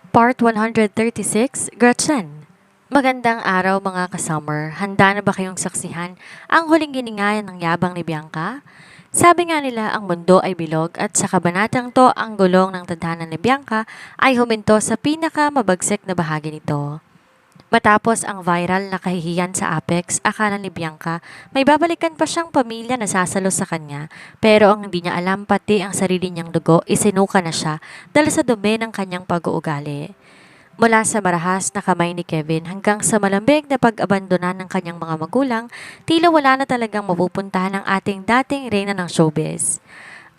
Part 136, Gretchen. Magandang araw mga kasummer. Handa na ba kayong saksihan ang huling giningayan ng yabang ni Bianca? Sabi nga nila ang mundo ay bilog at sa kabanatang to ang gulong ng tadhana ni Bianca ay huminto sa pinaka mabagsik na bahagi nito. Matapos ang viral na kahihiyan sa Apex, akala ni Bianca may babalikan pa siyang pamilya na sasalo sa kanya, pero ang hindi niya alam pati ang sarili niyang dugo isinuka na siya dahil sa dumi ng kanyang pag-uugali. Mula sa marahas na kamay ni Kevin hanggang sa malambig na pag-abandona ng kanyang mga magulang, tila wala na talagang mapupuntahan ang ating dating reyna ng showbiz.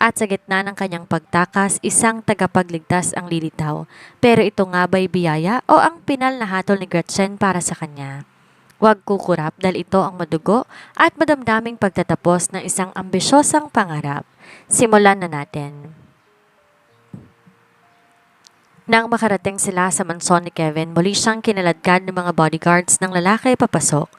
At sa gitna ng kanyang pagtakas, isang tagapagligtas ang lilitaw. Pero ito nga ba'y biyaya o ang pinal na hatol ni Gretchen para sa kanya? Huwag kukurap dahil ito ang madugo at madamdaming pagtatapos ng isang ambisyosang pangarap. Simulan na natin. Nang makarating sila sa mansyon ni Kevin, muli siyang kinaladkad ng mga bodyguards ng lalaki papasok.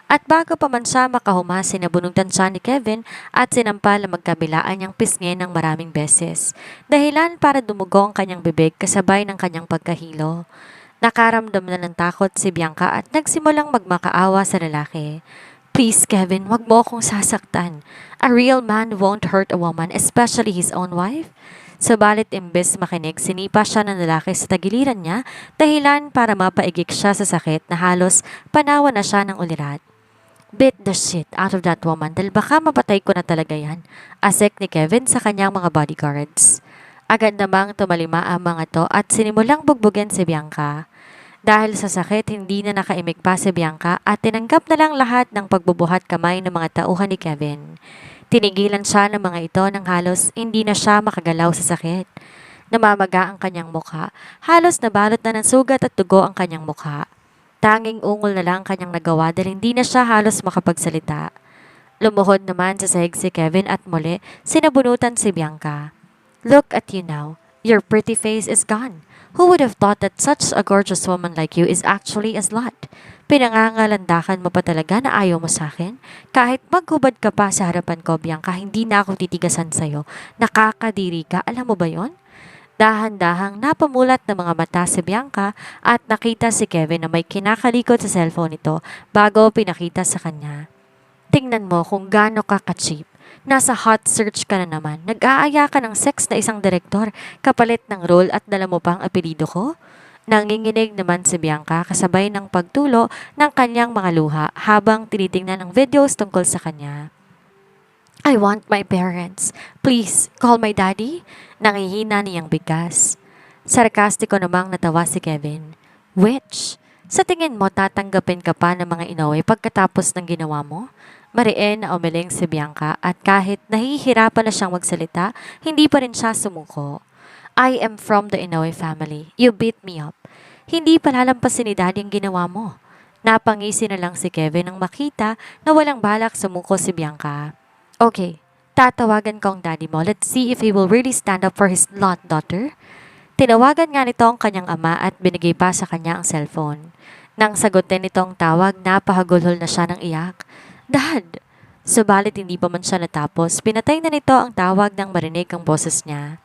At bago pa man siya makahuma, sinabunutan siya ni Kevin at sinampal na magkabilaan niyang pisngi ng maraming beses. Dahilan para dumugo ang kanyang bibig kasabay ng kanyang pagkahilo. Nakaramdam na ng takot si Bianca at nagsimulang magmakaawa sa lalaki. Please, Kevin, wag mo akong sasaktan. A real man won't hurt a woman, especially his own wife. Subalit imbes makinig, sinipa siya ng lalaki sa tagiliran niya, dahilan para mapaigik siya sa sakit na halos panawa na siya ng ulirat. Beat the shit out of that woman dahil baka mapatay ko na talaga yan, asek ni Kevin sa kanyang mga bodyguards. Agad namang tumalima ang mga to at sinimulang bugbugin si Bianca. Dahil sa sakit, hindi na nakaimik pa si Bianca at tinanggap na lang lahat ng pagbubuhat kamay ng mga tauhan ni Kevin. Tinigilan siya ng mga ito nang halos hindi na siya makagalaw sa sakit. Namamaga ang kanyang mukha. Halos nabalot na ng sugat at dugo ang kanyang mukha. Tanging ungol na lang ang kanyang nagawa dahil hindi na siya halos makapagsalita. Lumuhod naman sa sahig si Kevin at muli sinabunutan si Bianca. Look at you now. Your pretty face is gone. Who would have thought that such a gorgeous woman like you is actually a slut? Pinangangalandakan mo pa talaga na ayaw mo sa akin? Kahit maghubad ka pa sa harapan ko, Bianca, hindi na ako titigasan sa'yo. Nakakadiri ka, alam mo ba yon? Dahan-dahang napamulat ng mga mata si Bianca at nakita si Kevin na may kinakalikot sa cellphone nito bago pinakita sa kanya. Tingnan mo kung gaano ka ka-cheap. Nasa hot search ka na naman. Nag-aaya ka ng sex na isang direktor kapalit ng role at dala mo pang apelido ko? Nanginginig naman si Bianca kasabay ng pagtulo ng kanyang mga luha habang tinitingnan ang videos tungkol sa kanya. I want my parents. Please, call my daddy. Nangihina niyang bigkas. Sarkastiko namang natawa si Kevin. Which? Sa tingin mo tatanggapin ka pa ng mga inaway pagkatapos ng ginawa mo? Mariin na umiling si Bianca at kahit nahihirapan na siyang magsalita, hindi pa rin siya sumuko. I am from the Inoue family. You beat me up. Hindi palalampasin ni Daddy ang ginawa mo. Napangisi na lang si Kevin nang makita na walang balak sumuko si Bianca. Okay, tatawagan ko ang daddy mo. Let's see if he will really stand up for his lot daughter. Tinawagan nga nito ang kanyang ama at binigay pa sa kanya ang cellphone. Nang sagutin nitong tawag, napahagulhol na siya ng iyak. Dad! Subalit hindi pa man siya natapos, pinatay na nito ang tawag nang marinig ang boses niya.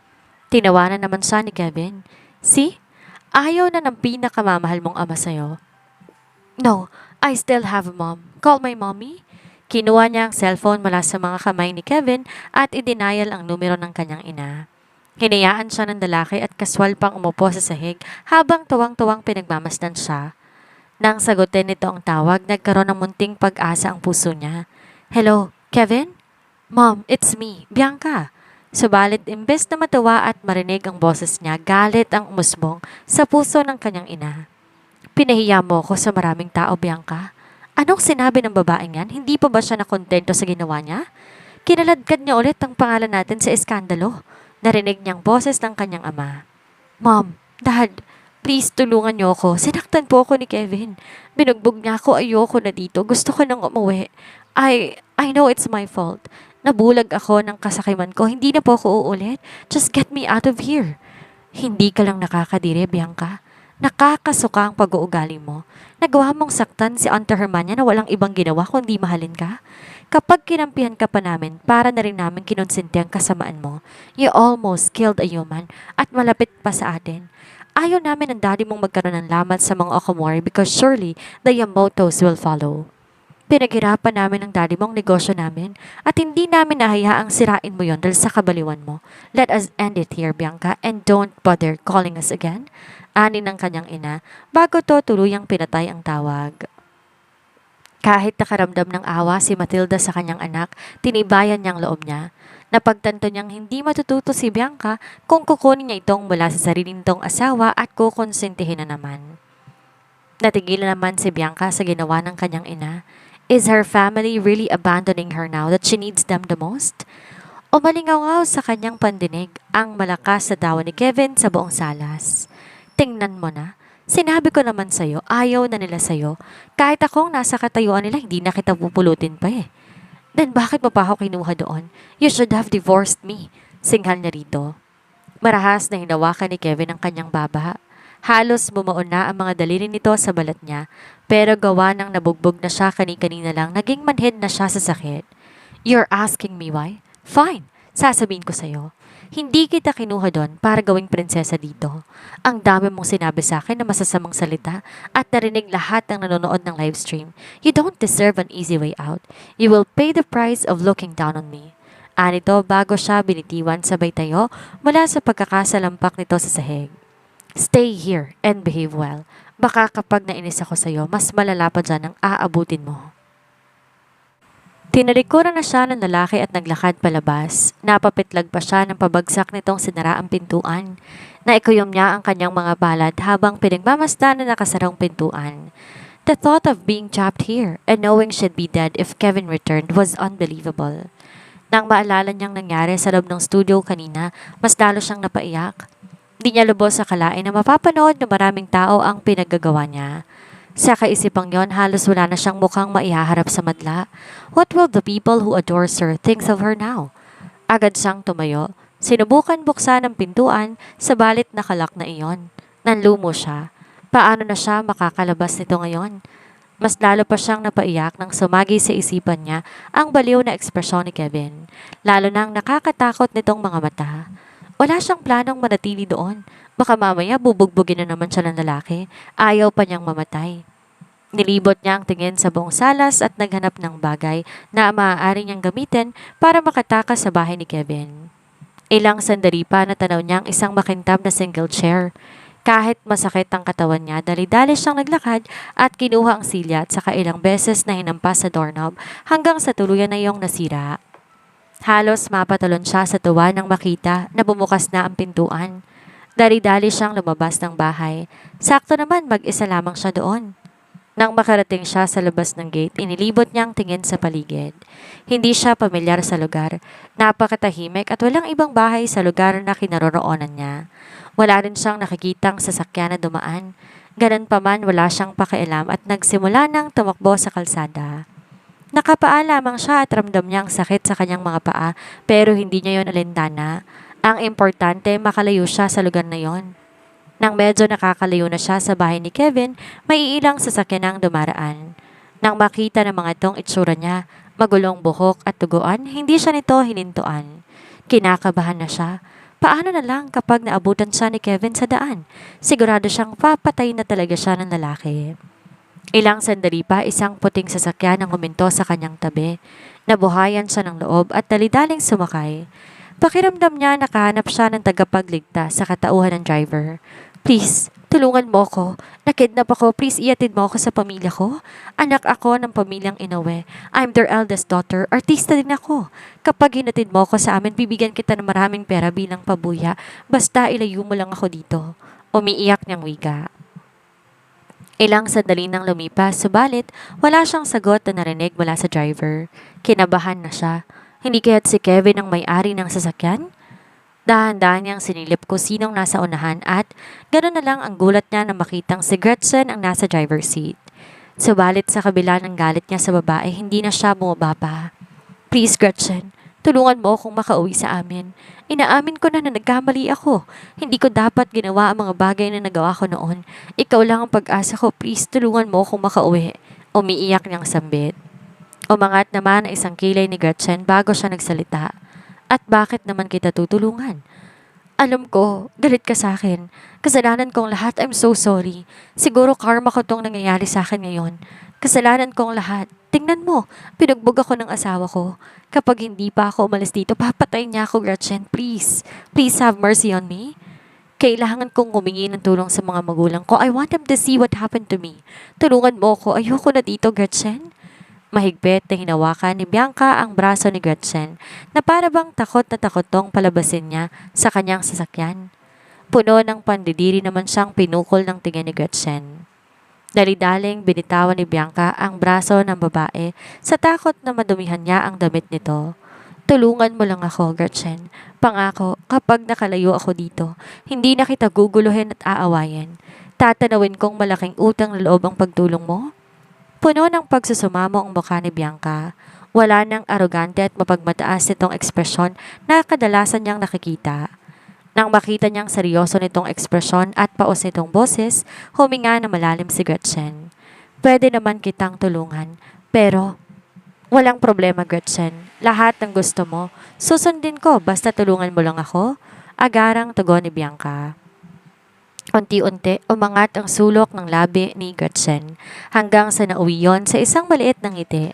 Tinawanan naman siya ni Kevin. See? Ayaw na ng pinakamamahal mong ama sa'yo. No, I still have a mom. Call my mommy. Kinuha niya ang cellphone mula sa mga kamay ni Kevin at idenial ang numero ng kanyang ina. Hinayaan siya ng lalaki at kaswal pang umupo sa sahig habang tuwang-tuwang pinagmamasdan siya. Nang sagutin nito ang tawag, nagkaroon ng munting pag-asa ang puso niya. Hello, Kevin? Mom, it's me, Bianca. Subalit imbes na matuwa at marinig ang boses niya, galit ang umusbong sa puso ng kanyang ina. Pinahiya mo ko sa maraming tao, Bianca. Anong sinabi ng babaeng yan? Hindi pa ba siya nakontento sa ginawa niya? Kinaladkad niya ulit ang pangalan natin sa eskandalo. Narinig niyang boses ng kanyang ama. Mom, Dad, please tulungan niyo ako. Sinaktan po ako ni Kevin. Binugbog niya ako, ayoko na dito. Gusto ko nang umuwi. I know it's my fault. Nabulag ako ng kasakiman ko. Hindi na po ako uulit. Just get me out of here. Hindi ka lang nakakadiri, Bianca. Nakakasuka ang pag-uugali mo. Nagawa mong saktan si Auntie Hermania na walang ibang ginawa kundi mahalin ka. Kapag kinampihan ka pa namin, para na rin namin kinonsinti ang kasamaan mo. You almost killed a human at malapit pa sa atin. Ayaw namin ng daddy mong magkaroon ng lamat sa mga Okamori because surely the Yamotos will follow. Pinaghirapan namin ng daddy mong negosyo namin at hindi namin nahayaang sirain mo yon dahil sa kabaliwan mo. Let us end it here, Bianca, and don't bother calling us again. Ani ng kanyang ina bago to tuluyang pinatay ang tawag. Kahit nakaramdam ng awa si Matilda sa kanyang anak, tinibayan niyang loob niya. Napagtanto niyang hindi matututo si Bianca kung kukunin niya itong mula sa sarili nitong asawa at kukonsentihin na naman. Natigilan naman si Bianca sa ginawa ng kanyang ina. Is her family really abandoning her now that she needs them the most? Umalingaw sa kanyang pandinig ang malakas na tawa ni Kevin sa buong salas. Tingnan mo na. Sinabi ko naman sa'yo, ayaw na nila sa'yo. Kahit akong nasa katayuan nila, hindi na kita pupulutin pa eh. Then bakit mo pa ako kinuha doon? You should have divorced me. Singhal niya rito. Marahas na hinawakan ni Kevin ang kanyang baba. Halos bumuon na ang mga daliri nito sa balat niya, pero gawa ng nabugbog na siya kani-kanina lang, naging manhid na siya sa sakit. You're asking me why? Fine, sasabihin ko sa'yo. Hindi kita kinuha doon para gawing prinsesa dito. Ang dami mong sinabi sa akin na masasamang salita at narinig lahat ng nanonood ng livestream. You don't deserve an easy way out. You will pay the price of looking down on me. Anito bago siya binitiwan sabay tayo mula sa pagkakasalampak nito sa sahig. Stay here and behave well. Baka kapag nainis ako sa'yo, mas malala pa dyan ang aabutin mo. Tinalikuran na siya ng lalaki at naglakad palabas. Napapitlag pa siya ng pabagsak nitong sinaraang pintuan. Naikuyom niya ang kanyang mga palad habang pinagmamasdan na nakasarang pintuan. The thought of being trapped here and knowing she'd be dead if Kevin returned was unbelievable. Nang maalala niyang nangyari sa loob ng studio kanina, mas lalo siyang napaiyak. Di niya lubos sa kalain na mapapanood ng maraming tao ang pinaggagawa niya. Sa kaisipang yon, halos wala na siyang mukhang maihaharap sa madla. What will the people who adore her think of her now? Agad siyang tumayo. Sinubukan buksan ang pintuan, sabalit nakalak na iyon. Nanlumo siya. Paano na siya makakalabas nito ngayon? Mas lalo pa siyang napaiyak nang sumagi sa isipan niya ang baliw na ekspresyon ni Kevin. Lalo nang nakakatakot nitong mga mata. Wala siyang planong manatili doon. Baka mamaya bubugbugin na naman siya ng lalaki. Ayaw pa niyang mamatay. Nilibot niya ang tingin sa buong salas at naghanap ng bagay na maaari niyang gamitin para makatakas sa bahay ni Kevin. Ilang sandali pa natanaw niya ang isang makintab na single chair. Kahit masakit ang katawan niya, dali-dali siyang naglakad at kinuha ang silya at saka ilang beses na hinampas sa doorknob hanggang sa tuluyan na iyong nasira. Halos mapatalon siya sa tuwa nang makita na bumukas na ang pintuan. Dali-dali siyang lumabas ng bahay. Sakto naman mag-isa lamang siya doon. Nang makarating siya sa labas ng gate, inilibot niyang tingin sa paligid. Hindi siya pamilyar sa lugar. Napakatahimik at walang ibang bahay sa lugar na kinaroroonan niya. Wala rin siyang nakikitang sasakyan na dumaan. Ganun pa man wala siyang pakialam at nagsimula nang tumakbo sa kalsada. Nakapaa lamang siya at ramdam niya ang sakit sa kanyang mga paa pero hindi niya yon alintana. Ang importante, makalayo siya sa lugar na yon. Nang medyo nakakalayo na siya sa bahay ni Kevin, may ilang sasakyan ang dumaraan. Nang makita ng mga itong itsura niya, magulong buhok at tuguan, hindi siya nito hinintuan. Kinakabahan na siya. Paano na lang kapag naabutan siya ni Kevin sa daan? Sigurado siyang papatay na talaga siya ng lalaki. Ilang sandali pa, isang puting sasakyan ang huminto sa kanyang tabi. Nabuhayan siya ng loob at dalidaling sumakay. Pakiramdam niya nakahanap siya ng tagapagligtas sa katauhan ng driver. Please, tulungan mo ko. Nakidnap ako. Please, iatid mo ako sa pamilya ko. Anak ako ng pamilyang Inoue. I'm their eldest daughter. Artista din ako. Kapag hinatid mo ako sa amin, bibigyan kita ng maraming pera bilang pabuya. Basta ilayo mo lang ako dito. Umiiyak niyang wika. Ilang sandali nang lumipas, subalit wala siyang sagot na narinig mula sa driver. Kinabahan na siya. Hindi kaya't si Kevin ang may-ari ng sasakyan? Dahan-dahan niyang sinilip ko sinong nasa unahan at gano'n na lang ang gulat niya na makitang si Gretchen ang nasa driver's seat. Subalit sa kabila ng galit niya sa babae, hindi na siya bumaba pa. Please Gretchen, tulungan mo akong makauwi sa amin. Inaamin ko na nagkamali ako. Hindi ko dapat ginawa ang mga bagay na nagawa ko noon. Ikaw lang ang pag-asa ko. Please tulungan mo akong makauwi. Umiiyak niyang sambit. Umangat naman ang isang kilay ni Gretchen bago siya nagsalita. At bakit naman kita tutulungan? Alam ko, galit ka sa akin. Kasalanan kong lahat, I'm so sorry. Siguro karma ko tong nangyayari sa akin ngayon. Kasalanan kong lahat. Tingnan mo, pinugbog ako ng asawa ko. Kapag hindi pa ako umalis dito, papatayin niya ako, Gretchen. Please, please have mercy on me. Kailangan kong humingi ng tulong sa mga magulang ko. I want them to see what happened to me. Tulungan mo ko. Ayoko na dito, Gretchen. Mahigpit na hinawakan ni Bianca ang braso ni Gretchen na para bang takot na takot tong palabasin niya sa kanyang sasakyan. Puno ng pandidiri naman siyang pinukol ng tingin ni Gretchen. Dali-daling binitawan ni Bianca ang braso ng babae sa takot na madumihan niya ang damit nito. Tulungan mo lang ako, Gretchen. Pangako, kapag nakalayo ako dito, hindi na kita guguluhin at aawayin. Tatanawin kong malaking utang na loob ang pagtulong mo. Puno ng pagsusumamo ang mukha ni Bianca. Wala nang arogante at mapagmataas nitong ekspresyon na kadalasan niyang nakikita. Nang makita niyang seryoso nitong ekspresyon at paos nitong boses, huminga na malalim si Gretchen. Pwede naman kitang tulungan, pero walang problema, Gretchen. Lahat ng gusto mo, susundin ko basta tulungan mo lang ako. Agarang tugon ni Bianca. Unti-unti, umangat ang sulok ng labi ni Gretchen hanggang sa nauwi yon sa isang maliit na ngiti.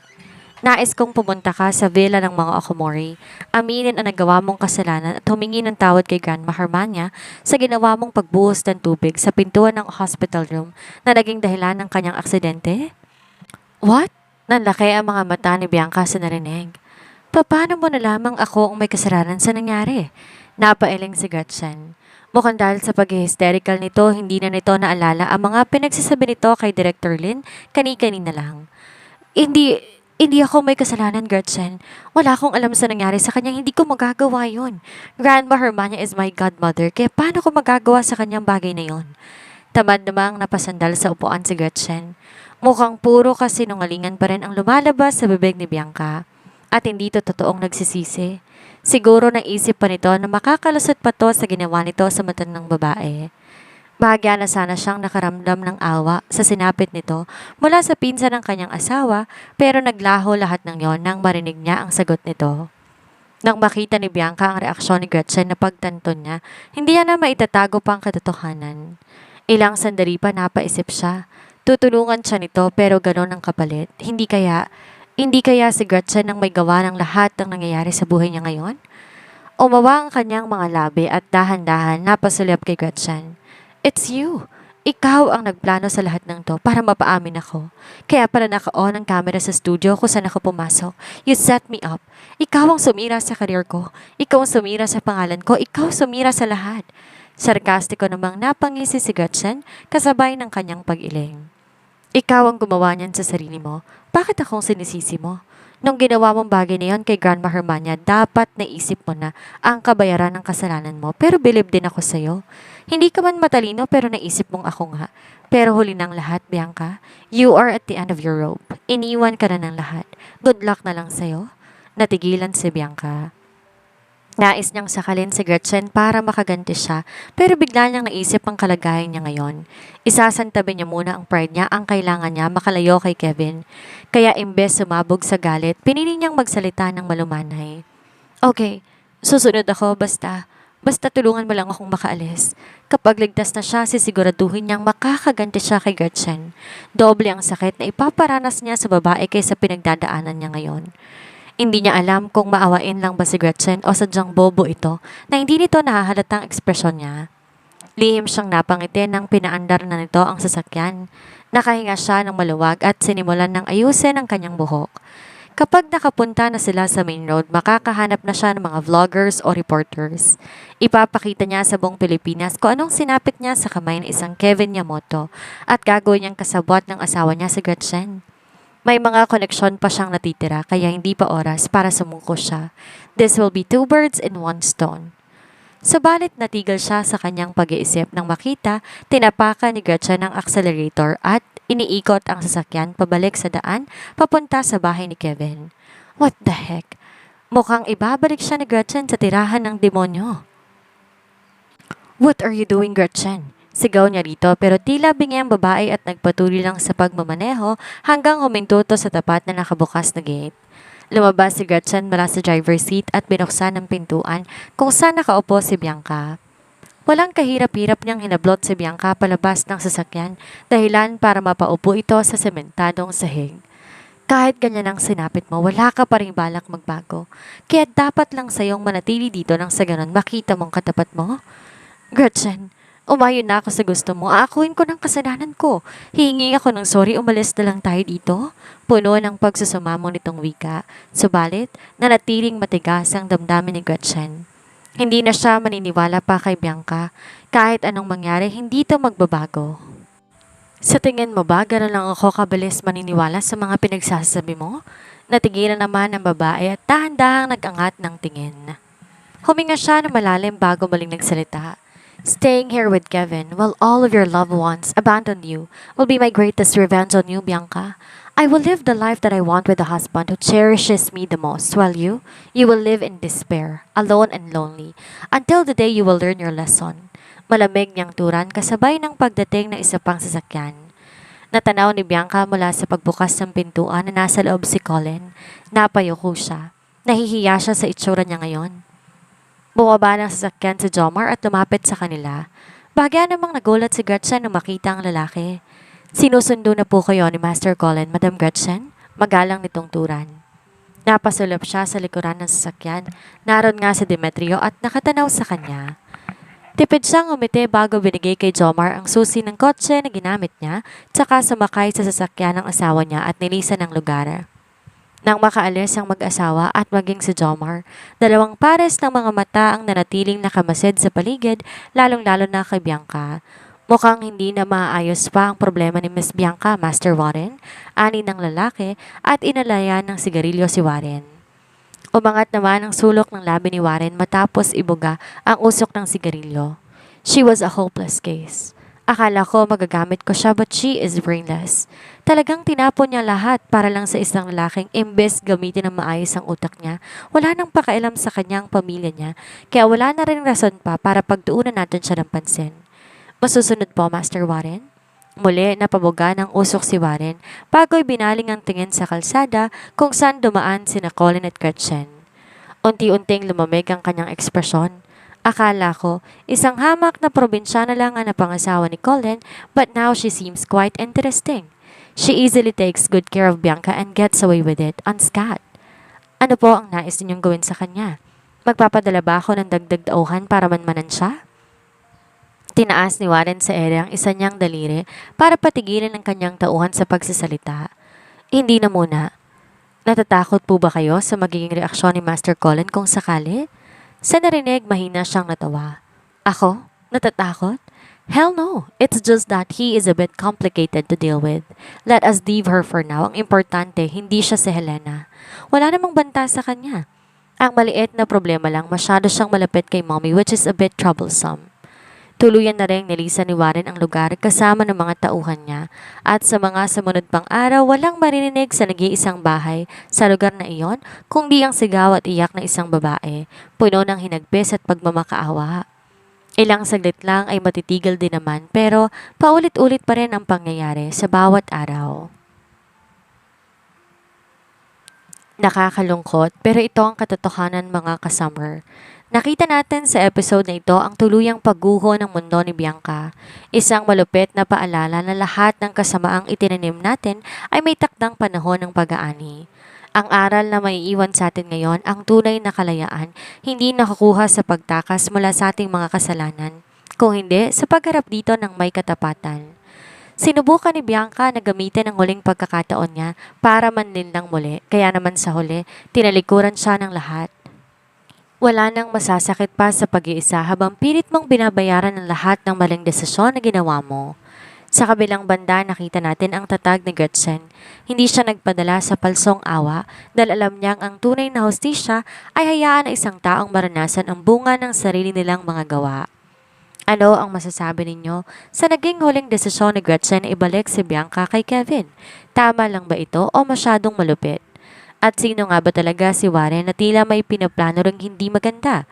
Nais kong pumunta ka sa villa ng mga Okomori. Aminin ang nagawa mong kasalanan at humingi ng tawad kay Grandma Hermania sa ginawa mong pagbuhos ng tubig sa pintuan ng hospital room na naging dahilan ng kanyang aksidente? What? Nanlaki ang mga mata ni Bianca sa narinig. Paano mo nalamang ako ang may kasalanan sa nangyari? Napailing si Gretchen. Mukhang dahil sa pag-hysterical nito, hindi na nito naalala ang mga pinagsasabi nito kay Director Lin kani-kanina lang. Hindi, hindi ako may kasalanan, Gretchen. Wala akong alam sa nangyari sa kanya, hindi ko magagawa yon. Grandma Hermania is my godmother, kaya paano ko magagawa sa kanyang bagay na yon? Tamad namang napasandal sa upuan si Gretchen. Mukhang puro kasinungalingan pa rin ang lumalabas sa bibig ni Bianca. At hindi to totoong nagsisisi. Siguro naisip pa nito na makakalusot pa to sa ginawa nito sa mata ng babae. Bahagya na sana siyang nakaramdam ng awa sa sinapit nito mula sa pinsan ng kanyang asawa, pero naglaho lahat ng yon nang marinig niya ang sagot nito. Nang makita ni Bianca ang reaksyon ni Gretchen na pagtanto niya, hindi niya na maitatago pa ang katotohanan. Ilang sandali pa napaisip siya. Tutulungan siya nito pero ganon ang kapalit. Hindi kaya si Gretchen ang may gawa ng lahat ng nangyayari sa buhay niya ngayon? Umawa ang kanyang mga labi at dahan-dahan napasulyap kay Gretchen. It's you. Ikaw ang nagplano sa lahat ng to para mapaamin ako. Kaya pala naka-on ang camera sa studio kung saan ako pumasok. You set me up. Ikaw ang sumira sa career ko. Ikaw ang sumira sa pangalan ko. Ikaw sumira sa lahat. Sarkastiko namang napangisi si Gretchen kasabay ng kanyang pag-iling. Ikaw ang gumawa niyan sa sarili mo. Bakit akong sinisisi mo? Nung ginawa mong bagay na yon kay Grandma Hermania, dapat naisip mo na ang kabayaran ng kasalanan mo. Pero bilib din ako sa'yo. Hindi ka man matalino pero naisip mong ako nga. Pero huli ng lahat, Bianca, you are at the end of your rope. Iniwan ka na ng lahat. Good luck na lang sa'yo. Natigilan si Bianca. Nais niyang sakalin si Gretchen para makaganti siya, pero bigla niyang naisip ang kalagayan niya ngayon. Isasantabi niya muna ang pride niya, ang kailangan niya makalayo kay Kevin. Kaya imbes sumabog sa galit, pinili niyang magsalita ng malumanay. Okay, susunod ako basta tulungan mo lang akong makaalis. Kapag ligtas na siya, sisiguraduhin niyang makakaganti siya kay Gretchen. Doble ang sakit na ipaparanas niya sa babae kaysa pinagdadaanan niya ngayon. Hindi niya alam kung maawain lang ba si Gretchen o sadyang bobo ito na hindi nito nahahalatang ekspresyon niya. Lihim siyang napangiti nang pinaandar na nito ang sasakyan. Nakahinga siya ng maluwag at sinimulan ng ayusin ang kanyang buhok. Kapag nakapunta na sila sa main road, makakahanap na siya ng mga vloggers o reporters. Ipapakita niya sa buong Pilipinas kung anong sinapit niya sa kamay ng isang Kevin Yamamoto at gagawin niyang kasabwat ng asawa niya si Gretchen. May mga koneksyon pa siyang natitira kaya hindi pa oras para sumuko siya. This will be two birds in one stone. Sabalit natigil siya sa kanyang pag-iisip nang makita, tinapakan ni Gretchen ang accelerator at iniikot ang sasakyan pabalik sa daan papunta sa bahay ni Kevin. What the heck? Mukhang ibabalik siya ni Gretchen sa tirahan ng demonyo. What are you doing, Gretchen? Sigaw niya rito pero tila bingi ang babae at nagpatuloy lang sa pagmamaneho hanggang huminto to sa tapat na nakabukas na gate. Lumabas si Gretchen mula sa driver's seat at binuksan ang pintuan kung saan nakaupo si Bianca. Walang kahirap-hirap niyang hinablot si Bianca palabas ng sasakyan, dahilan para mapaupo ito sa sementadong sahig. Kahit ganyan ang sinapit mo, wala ka pa rin balak magbago. Kaya dapat lang sa'yong manatili dito nang sa ganon makita mong katapat mo. Gretchen, umayon na ako sa gusto mo. Aakuin ko ng kasalanan ko. Hihingi ako ng sorry, umalis na lang tayo dito. Puno ng pagsusumamo nitong wika. Subalit, nanatiling matigas ang damdamin ni Gretchen. Hindi na siya maniniwala pa kay Bianca. Kahit anong mangyari, hindi ito magbabago. Sa tingin mo ba, gano'n lang ako kabilis maniniwala sa mga pinagsasabi mo? Natigilan naman ang babae at dahan-dahang nag-angat ng tingin. Huminga siya ng malalim bago muling nagsalita. Staying here with Kevin while all of your loved ones abandon you will be my greatest revenge on you, Bianca. I will live the life that I want with a husband who cherishes me the most, while you will live in despair, alone and lonely, until the day you will learn your lesson. Malamig niyang turan kasabay ng pagdating ng isa pang sasakyan. Natanaw ni Bianca mula sa pagbukas ng pintuan na nasa loob si Colin. Napayuko siya. Nahihiya siya sa itsura niya ngayon. Bumaba ng sasakyan si Jomar at lumapit sa kanila. Bagya namang nagulat si Gretchen nang makita ang lalaki. Sinusundo na po kayo ni Master Colin, Madam Gretchen? Magalang nitong turan. Napasulap siya sa likuran ng sasakyan. Naroon nga si Demetrio at nakatanaw sa kanya. Tipid siyang umiti bago binigay kay Jomar ang susi ng kotse na ginamit niya, tsaka sumakay sa sasakyan ng asawa niya at nilisan ng lugar. Nang makaalis ang mag-asawa at maging si Jomar, dalawang pares ng mga mata ang nanatiling nakamasid sa paligid, lalong-lalo na kay Bianca. Mukhang hindi na maayos pa ang problema ni Miss Bianca, Master Warren, ani ng lalaki at inalayan ng sigarilyo si Warren. Umangat naman ang sulok ng labi ni Warren matapos ibuga ang usok ng sigarilyo. She was a hopeless case. Akala ko magagamit ko siya but she is brainless. Talagang tinapon niya lahat para lang sa isang lalaking imbes gamitin ng maayos ang utak niya. Wala nang pakailam sa kanyang pamilya niya, kaya wala na rin rason pa para pagtuunan natin siya ng pansin. Masusunod po, Master Warren? Muli napabuga ng usok si Warren bago'y binaling ang tingin sa kalsada kung saan dumaan sina Colin at Gretchen. Unti-unting lumamig ang kanyang ekspresyon. Akala ko, isang hamak na probinsyana lang ang napangasawa ni Colin, but now she seems quite interesting. She easily takes good care of Bianca and gets away with it unscathed. Ano po ang nais ninyong gawin sa kanya? Magpapadala ba ako ng dagdag tauhan para manmanan siya? Tinaas ni Warren sa ere ang isa niyang daliri para patigilin ang kanyang tauhan sa pagsasalita. Hindi na muna. Natatakot po ba kayo sa magiging reaksyon ni Master Colin kung sakali? Sa narinig, mahina siyang natawa. Ako? Natatakot? Hell no! It's just that he is a bit complicated to deal with. Let us leave her for now. Ang importante, hindi siya si Helena. Wala namang banta sa kanya. Ang maliit na problema lang, masyado siyang malapit kay Mommy which is a bit troublesome. Tuluyan na rin nilisan ni Warren ang lugar kasama ng mga tauhan niya at sa mga sumunod pang araw walang maririnig sa nag-iisang bahay sa lugar na iyon kundi ang sigaw at iyak ng isang babae, puno ng hinagpis at pagmamakaawa. Ilang saglit lang ay matitigil din naman pero paulit-ulit pa rin ang pangyayari sa bawat araw. Nakakalungkot pero ito ang katotohanan mga kasummer. Nakita natin sa episode na ito ang tuluyang pagguho ng mundo ni Bianca. Isang malupit na paalala na lahat ng kasamaang itinanim natin ay may takdang panahon ng pag-aani. Ang aral na maiiwan sa atin ngayon, ang tunay na kalayaan, hindi nakukuha sa pagtakas mula sa ating mga kasalanan, kung hindi sa pagharap dito ng may katapatan. Sinubukan ni Bianca na gamitin ang huling pagkakataon niya para manlinlang muli, kaya naman sa huli, tinalikuran siya ng lahat. Wala nang masasakit pa sa pag-iisa habang pilit mong binabayaran ang lahat ng maling desisyon na ginawa mo. Sa kabilang banda, nakita natin ang tatag ni Gretchen. Hindi siya nagpadala sa palsong awa dahil alam niyang ang tunay na hustisya ay hayaan na isang taong maranasan ang bunga ng sarili nilang mga gawa. Ano ang masasabi ninyo sa naging huling desisyon ni Gretchen na ibalik si Bianca kay Kevin? Tama lang ba ito o masyadong malupit? At sino nga ba talaga si Warren na tila may pinaplano ring hindi maganda?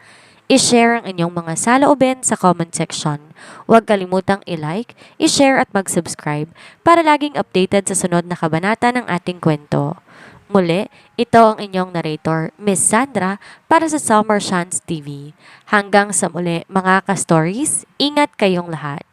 I-share ang inyong mga saloobin sa comment section. Huwag kalimutang i-like, i-share at mag-subscribe para laging updated sa sunod na kabanata ng ating kwento. Muli, ito ang inyong narrator, Miss Sandra, para sa Summer Chance TV. Hanggang sa muli mga ka-stories, ingat kayong lahat.